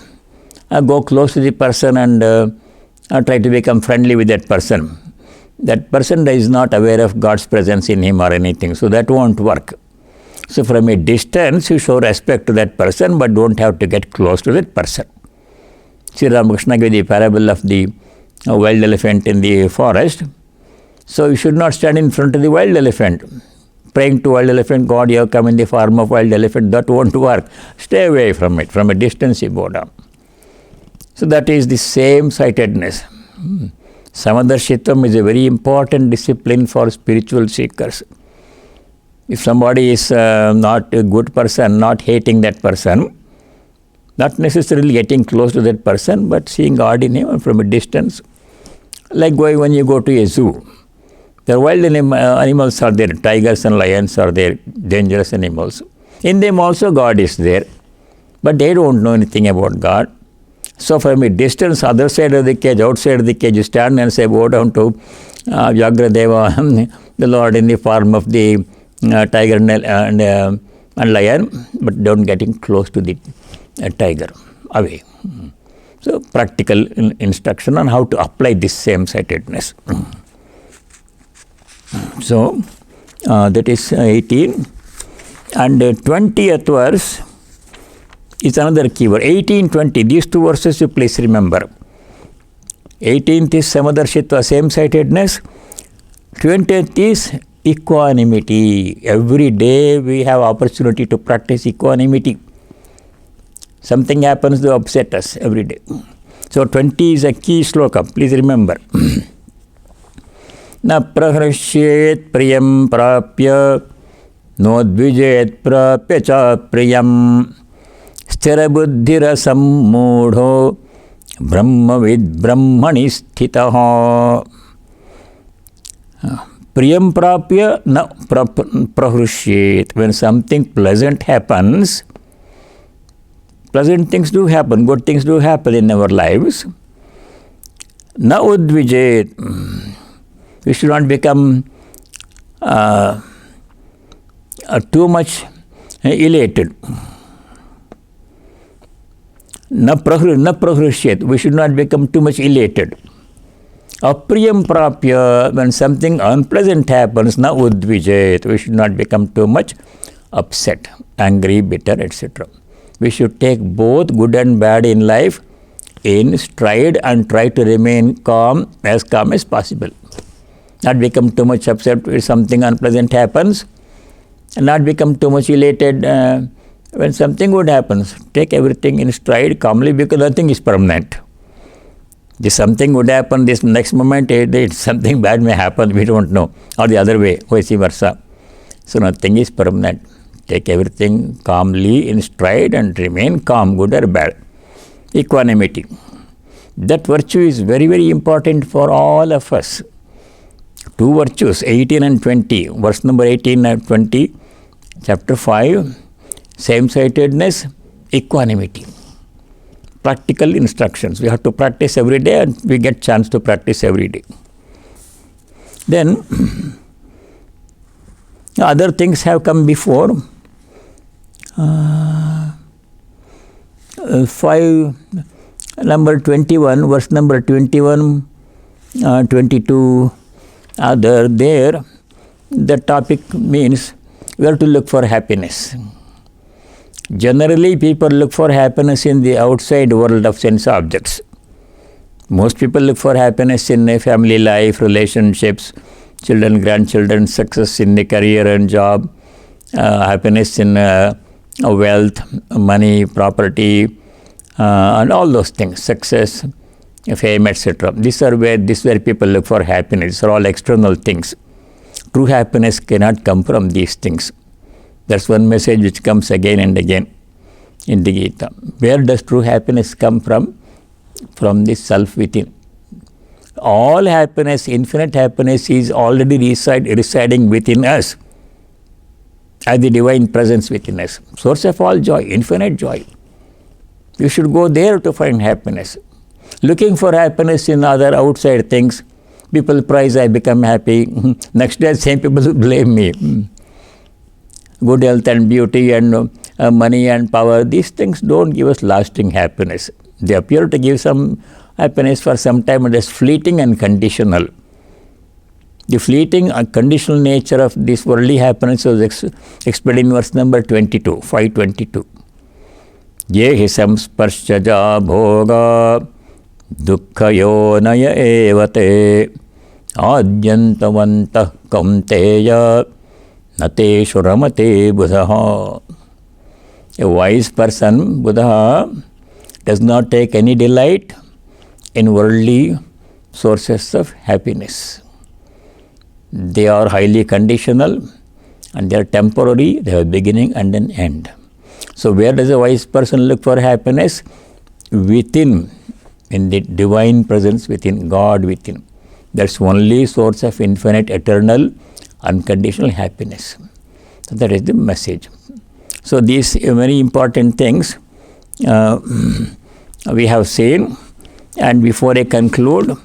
go close to the person and try to become friendly with that person. That person is not aware of God's presence in him or anything, so that won't work. So from a distance, you show respect to that person, but don't have to get close to that person. Sri Ramakrishna gave the parable of the wild elephant in the forest. So you should not stand in front of the wild elephant, praying to wild elephant, God, you have come in the form of wild elephant. That won't work. Stay away from it. From a distance you bow down. So that is the same-sightedness. Samadarshitvam is a very important discipline for spiritual seekers. If somebody is not a good person, not hating that person, not necessarily getting close to that person, but seeing God in him from a distance. Like when you go to a zoo, the wild animals are there, tigers and lions are there, dangerous animals. In them also God is there, but they don't know anything about God. So from a distance, other side of the cage, outside of the cage, you stand and say, bow down to Vyagradeva, the Lord in the form of the tiger and lion, but don't getting close to the tiger, away. So practical instruction on how to apply this same-sightedness. So that is 18. And 20th verse is another keyword. 18, 20. These two verses you please remember. 18th is Samadarshitva, same-sightedness. 20th is equanimity. Every day we have opportunity to practice equanimity. Something happens to upset us every day. So 20 is a key sloka. Please remember. Na prahrashyet priyam prapya nodvijet prapya cha priyam sthira buddhira sammudho brahmavid brahmani sthitaha. Priyam prapya na prahrashyet. When something pleasant happens, pleasant things do happen, good things do happen in our lives. Na udvijet. We should not become too much elated. Na prahrashyet. We should not become too much elated. Apriyam prapya. When something unpleasant happens, na udvijet. We should not become too much upset, angry, bitter, etc. We should take both good and bad in life in stride and try to remain calm as possible. Not become too much upset when something unpleasant happens, and not become too much elated when something good happens. Take everything in stride calmly, because nothing is permanent. This something would happen, this next moment something bad may happen, we don't know, or the other way, vice versa. So nothing is permanent. Take everything calmly in stride and remain calm, good or bad. Equanimity. That virtue is very, very important for all of us. Two virtues, 18 and 20. Verse number 18 and 20, chapter 5, same-sightedness, equanimity. Practical instructions. We have to practice every day, and we get chance to practice every day. Then, other things have come before. 5, number 21, verse number 21, 22, other there, the topic means we have to look for happiness. Generally, people look for happiness in the outside world of sense objects. Most people look for happiness in a family life, relationships, children, grandchildren, success in the career and job, happiness in wealth, money, property, and all those things, success, fame, etc. This is where people look for happiness. These are all external things. True happiness cannot come from these things. That's one message which comes again and again in the Gita. Where does true happiness come from? from the self within. All happiness, infinite happiness is already residing within us as the divine presence within us. Source of all joy, infinite joy. You should go there to find happiness. Looking for happiness in other outside things, people praise, I become happy. Next day, same people blame me. Good health and beauty and money and power, these things don't give us lasting happiness. They appear to give some happiness for some time, and it's fleeting and conditional. The fleeting and conditional nature of this worldly happiness was explained in verse number 22, 522. Yehi samsparshaja bhoga dukkayonaya evate adyantavantah kaunteya nateshu ramate buddha. A wise person, Buddha, does not take any delight in worldly sources of happiness. They are highly conditional and they are temporary, they have a beginning and an end. So where does a wise person look for happiness? Within, in the divine presence within, God within. That's only source of infinite, eternal, unconditional happiness. So that is the message. So these very important things we have seen. And before I conclude,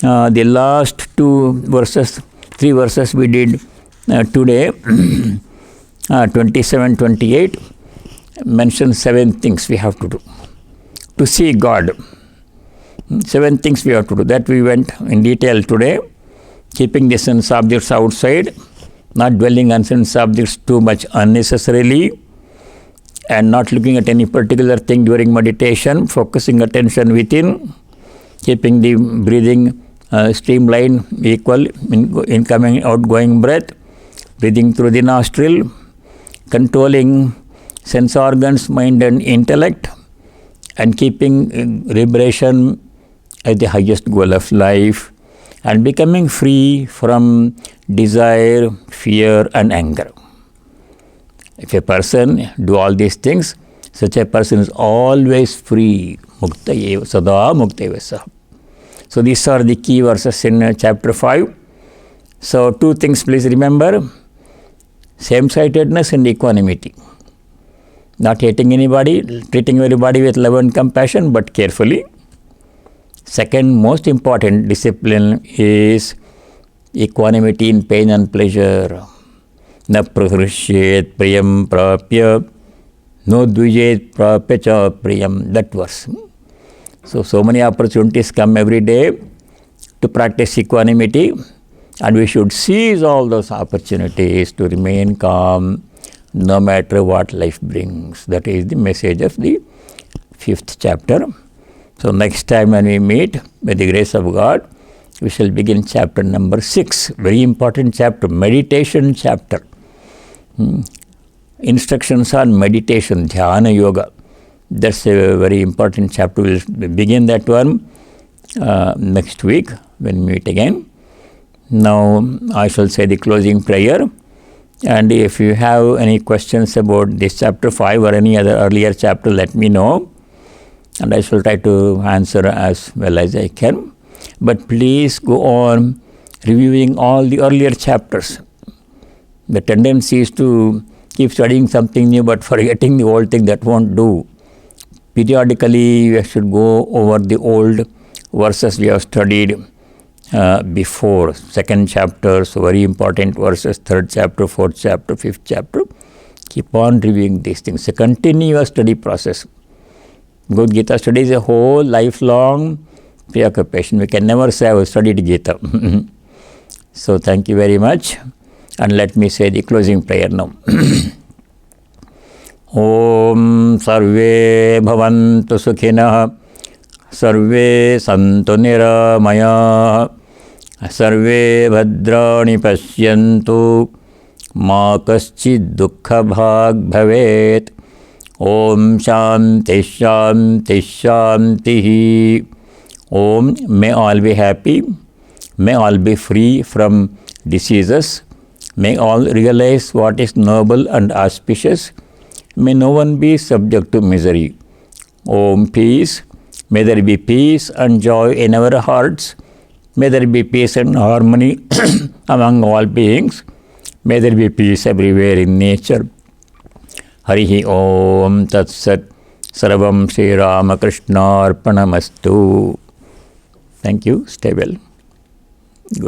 the last three verses we did today, 27, 28, mention 7 things we have to do to see God. 7 things we have to do. That we went in detail today. Keeping the sense objects outside, not dwelling on sense objects too much unnecessarily, and not looking at any particular thing during meditation, focusing attention within, keeping the breathing streamline, equal, incoming, outgoing breath, breathing through the nostril, controlling sense organs, mind and intellect, and keeping liberation as the highest goal of life, and becoming free from desire, fear and anger. If a person do all these things, such a person is always free. Mukta eva sada mukta eva saha. So these are the key verses in chapter 5. So 2 things please remember. Same-sightedness and equanimity. Not hating anybody, treating everybody with love and compassion, but carefully. Second most important discipline is equanimity in pain and pleasure. Na prahrushyet priyam prapya no dvijet prapya cha priyam. That verse. So many opportunities come every day to practice equanimity, and we should seize all those opportunities to remain calm no matter what life brings. That is the message of the 5th chapter. So next time when we meet, by the grace of God, we shall begin chapter number 6. Very important chapter, meditation chapter. Instructions on meditation, dhyana yoga. That's a very important chapter. We'll begin that one next week when we meet again. Now I shall say the closing prayer. And if you have any questions about this chapter 5 or any other earlier chapter, let me know. And I shall try to answer as well as I can. But please go on reviewing all the earlier chapters. The tendency is to keep studying something new but forgetting the old thing. That won't do. Periodically, we should go over the old verses we have studied before. 2nd chapter, so very important verses, 3rd chapter, 4th chapter, 5th chapter. Keep on reviewing these things. It's a continuous study process. Good Gita study is a whole lifelong preoccupation. We can never say I have studied Gita. So thank you very much. And let me say the closing prayer now. Om Sarve Bhavantu Sukhinah, Sarve Santu Niramaya, Sarve Bhadrani Pashyantu, Ma Kaschid Dukkha Bhag Bhavet. Om Shanti Shanti Shanti. Om, may all be happy, may all be free from diseases, may all realize what is noble and auspicious, may no one be subject to misery. Om peace, May there be peace and joy in our hearts. May there be peace and harmony among all beings. May there be peace everywhere in nature. Harihi Om Tat Sat. Sarvam Sri Ramakrishna Arpanamastu. Thank you. Stay well.